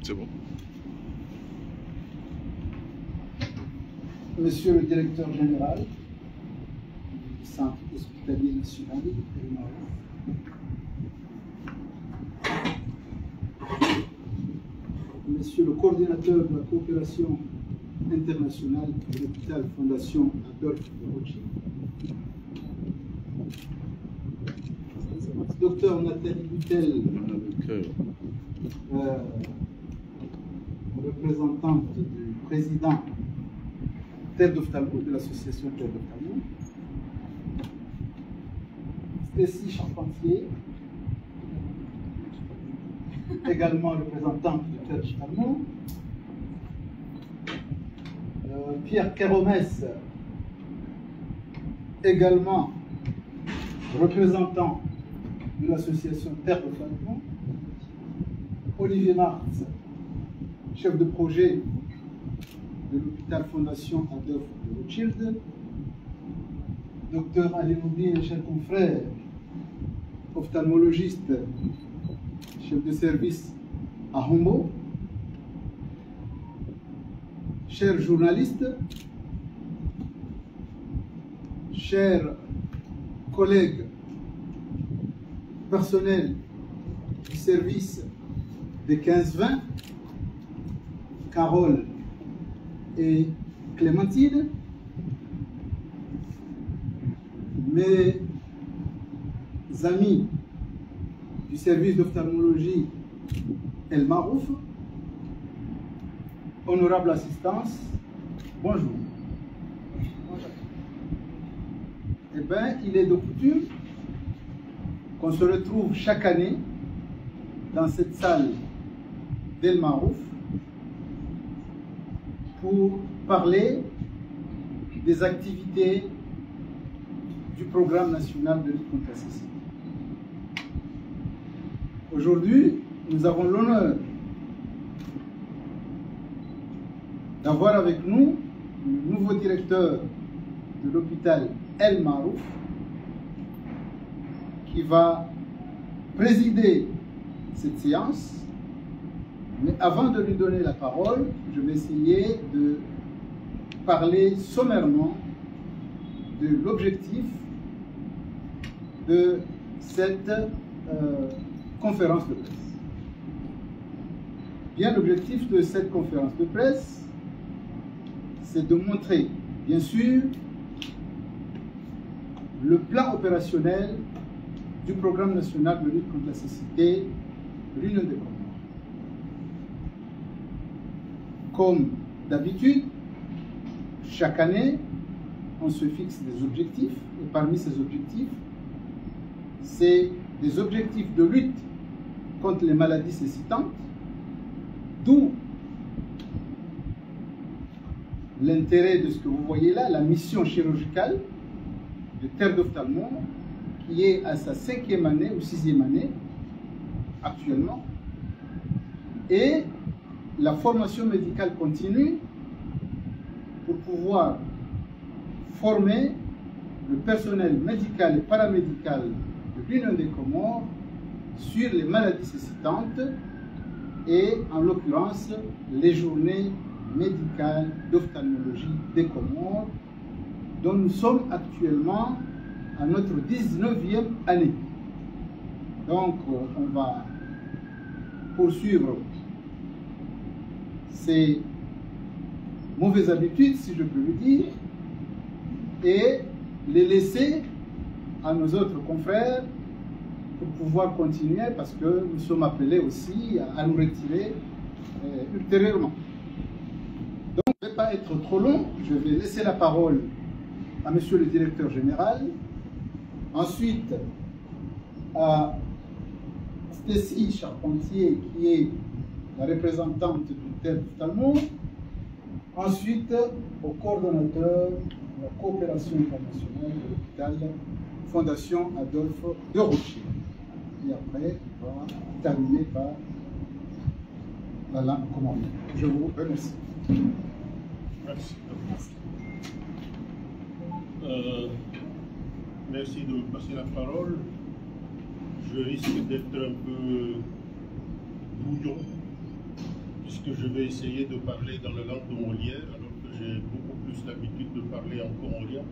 C'est bon. Monsieur le directeur général du Centre hospitalier national de Marouf, Monsieur le coordinateur de la coopération internationale de l'hôpital Fondation Adolphe de Rothschild, Docteur Nathalie Butel, représentante du président Terre d'Ophtalmo, de l'association Terre d'Ophtalmo, Stécie Charpentier, également représentante de Terre d'Ophtalmo, Pierre Keromès, également représentant de l'association Terre d'Ophtalmo, Olivier Martz, chef de projet de l'hôpital Fondation Adolphe de Rothschild, Docteur Ali Moudine, cher confrère, ophtalmologiste, chef de service à Hombo, chers journalistes, chers collègues personnels du service des 15-20, Carole et Clémentine, mes amis du service d'ophtalmologie El Marouf, honorable assistance, bonjour. Eh bien, il est de coutume qu'on se retrouve chaque année dans cette salle d'El Marouf pour parler des activités du programme national de lutte contre la cécité. Aujourd'hui, nous avons l'honneur d'avoir avec nous le nouveau directeur de l'hôpital El Marouf qui va présider cette séance. Mais avant de lui donner la parole, je vais essayer de parler sommairement de l'objectif de cette conférence de presse. Bien, l'objectif de cette conférence de presse, c'est de montrer, bien sûr, le plan opérationnel du programme national de lutte contre la cécité de l'Union des Comores. Comme d'habitude, chaque année, on se fixe des objectifs, et parmi ces objectifs, c'est des objectifs de lutte contre les maladies cécitantes, d'où l'intérêt de ce que vous voyez là, la mission chirurgicale de Terre d'Ophtalmo, qui est à sa 5e année ou 6e année actuellement, et la formation médicale continue pour pouvoir former le personnel médical et paramédical de l'Union des Comores sur les maladies cécitantes et en l'occurrence les journées médicales d'ophtalmologie des Comores dont nous sommes actuellement à notre 19e année. Donc on va poursuivre ces mauvaises habitudes, si je peux le dire, et les laisser à nos autres confrères pour pouvoir continuer, parce que nous sommes appelés aussi à nous retirer ultérieurement. Donc, je ne vais pas être trop long, je vais laisser la parole à Monsieur le Directeur Général, ensuite à Stécie Charpentier, qui est la représentante du Terre d'Ophtalmo, ensuite au coordonnateur de la coopération internationale de l'hôpital Fondation Adolphe de Rothschild. Et après, on va terminer par Alain Comorier. Je vous remercie. Merci. Merci de me passer la parole. Je risque d'être un peu bouillon que je vais essayer de parler dans la langue de Molière, alors que j'ai beaucoup plus l'habitude de parler en comorien.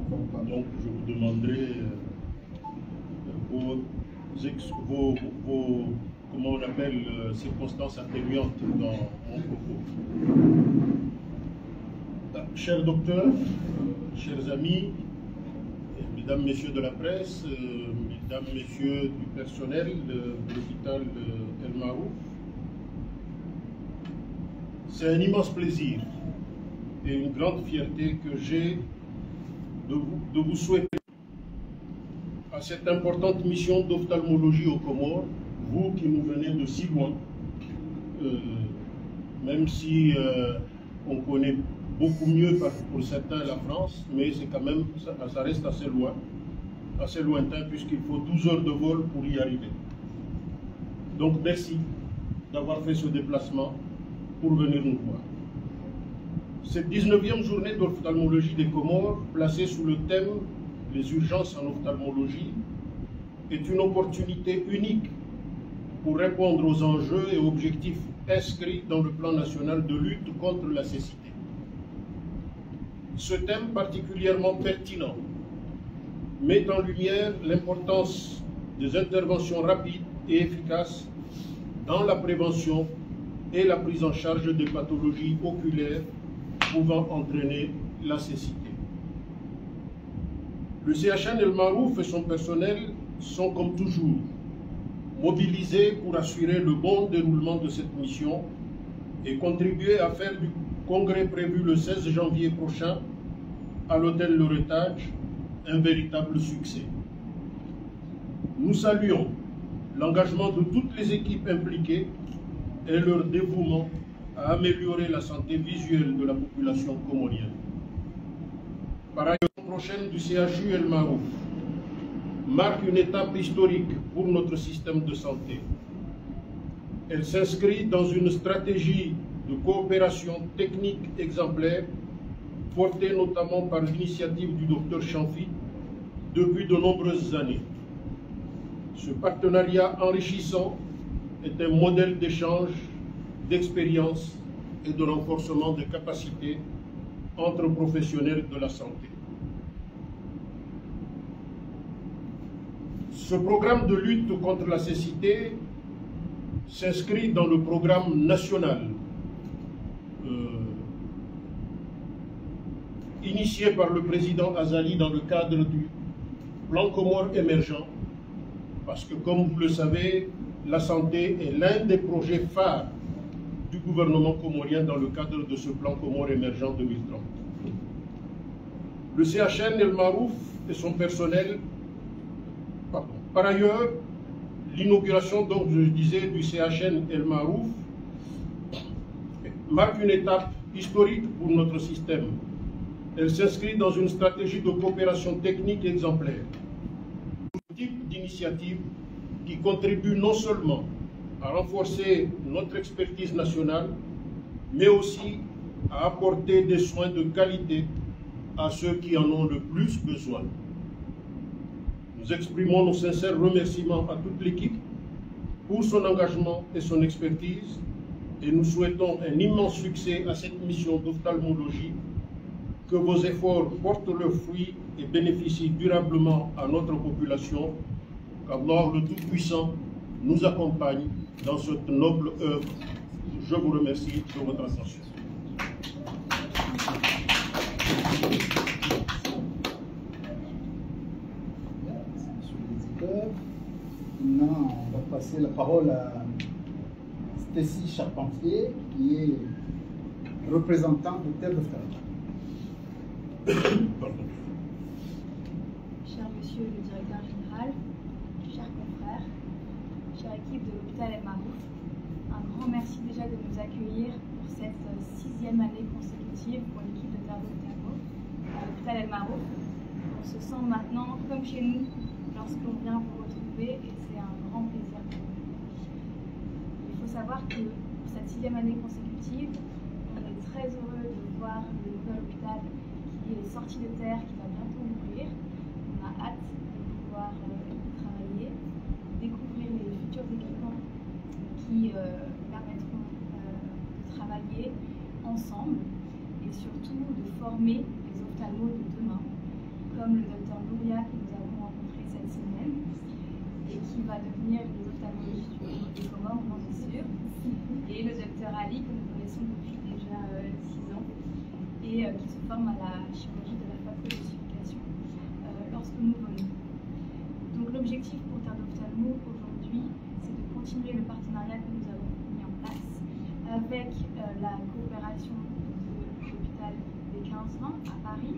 Donc je vous demanderai vos comment on appelle, circonstances atténuantes dans mon propos. Chers docteurs, chers amis, mesdames, messieurs de la presse, mesdames, messieurs du personnel de l'hôpital El Marouf, c'est un immense plaisir et une grande fierté que j'ai de vous souhaiter à cette importante mission d'ophtalmologie aux Comores, vous qui nous venez de si loin, même si on connaît beaucoup mieux pour certains la France, mais c'est quand même, ça reste assez loin, assez lointain, puisqu'il faut 12 heures de vol pour y arriver. Donc merci d'avoir fait ce déplacement pour venir nous voir. Cette 19e journée d'ophtalmologie des Comores, placée sous le thème « Les urgences en ophtalmologie », est une opportunité unique pour répondre aux enjeux et objectifs inscrits dans le plan national de lutte contre la cécité. Ce thème particulièrement pertinent met en lumière l'importance des interventions rapides et efficaces dans la prévention et la prise en charge des pathologies oculaires pouvant entraîner la cécité. Le CHN El Marouf et son personnel sont comme toujours mobilisés pour assurer le bon déroulement de cette mission et contribuer à faire du congrès prévu le 16 janvier prochain à l'hôtel L'Héritage un véritable succès. Nous saluons l'engagement de toutes les équipes impliquées et leur dévouement à améliorer la santé visuelle de la population comorienne. Par ailleurs, la prochaine du CHU El Marouf marque une étape historique pour notre système de santé. Elle s'inscrit dans une stratégie de coopération technique exemplaire, portée notamment par l'initiative du Dr Chamfi depuis de nombreuses années. Ce partenariat enrichissant est un modèle d'échange, d'expérience et de renforcement des capacités entre professionnels de la santé. Ce programme de lutte contre la cécité s'inscrit dans le programme national initié par le président Azali dans le cadre du plan Comores émergent, parce que comme vous le savez, la santé est l'un des projets phares du gouvernement comorien dans le cadre de ce plan Comores émergent 2030. Le CHN El Marouf et son personnel, par ailleurs, l'inauguration, donc je disais, du CHN El Marouf marque une étape historique pour notre système. Elle s'inscrit dans une stratégie de coopération technique exemplaire. Un type d'initiative qui contribue non seulement à renforcer notre expertise nationale, mais aussi à apporter des soins de qualité à ceux qui en ont le plus besoin. Nous exprimons nos sincères remerciements à toute l'équipe pour son engagement et son expertise et nous souhaitons un immense succès à cette mission d'ophtalmologie, que vos efforts portent leurs fruits et bénéficient durablement à notre population, qu'Allah le Tout-Puissant nous accompagne dans cette noble œuvre. Je vous remercie de votre attention. Maintenant, on va passer la parole à Stécie Charpentier, qui est représentante de Terre de Fer. Cher monsieur le directeur général, chers confrères, chère équipe de l'hôpital El Marouf, un grand merci déjà de nous accueillir pour cette 6e année consécutive pour l'équipe de Terre d'Otago à l'hôpital El Marouf. On se sent maintenant comme chez nous lorsqu'on vient vous retrouver et c'est un grand plaisir pour nous. Il faut savoir que pour cette 6e année consécutive, on est très heureux de voir le nouvel hôpital qui est sorti de terre, qui va bientôt ouvrir. On a hâte de pouvoir travailler, découvrir les futurs équipements qui permettront de travailler travailler ensemble et surtout de former les ophtalmos de demain, comme le docteur Louria que nous avons rencontré cette semaine et qui va devenir les ophtalmologistes des Comores, on en est sûr, et le docteur Ali que nous connaissons depuis déjà 6 ans et qui se forme à la chirurgie de la phacoédification lorsque nous venons. Donc l'objectif pour Terre d'Ophtalmo aujourd'hui, c'est de continuer le partenariat que nous avons mis en place avec la coopération de l'hôpital des 15-20 à Paris,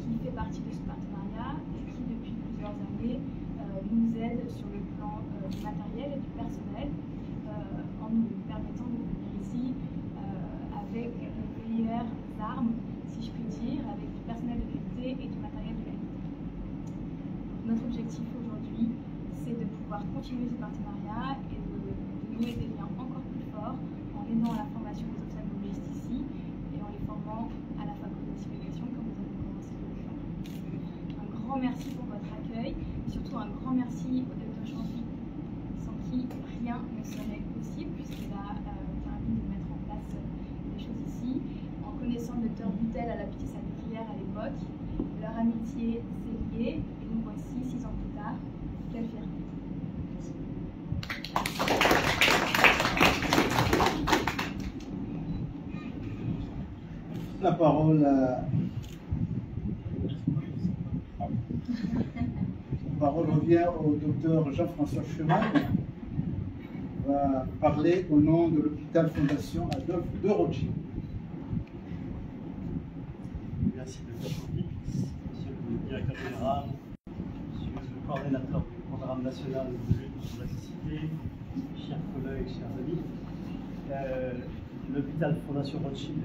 qui fait partie de ce partenariat et qui depuis plusieurs années nous aide sur le plan du matériel et du personnel en nous permettant de venir ici avec les meilleures armes, si je puis dire, avec du personnel de qualité et du matériel de qualité. Notre objectif aujourd'hui, c'est de pouvoir continuer ce partenariat et de nouer des liens encore plus forts en aidant à la formation des ophtalmologistes ici et en les formant à la phacoédification comme nous avons commencé de le faire. Un grand merci pour votre accueil et surtout un grand merci au Dr Chanfy, sans qui rien ne serait possible puisqu'il a permis de mettre en place les choses ici. En connaissant le Dr Buttel à la petite salpêtrière à l'époque, leur amitié s'est liée et nous voici 6 ans plus tard. Quelle fierté! La parole revient au docteur Jean-François Chemin, qui va parler au nom de l'hôpital Fondation Adolphe de Rothschild. Merci, Dr Chanfy. Monsieur le directeur général, monsieur le coordinateur du programme national de lutte contre la cécité, chers collègues, chers amis. L'hôpital Fondation Rothschild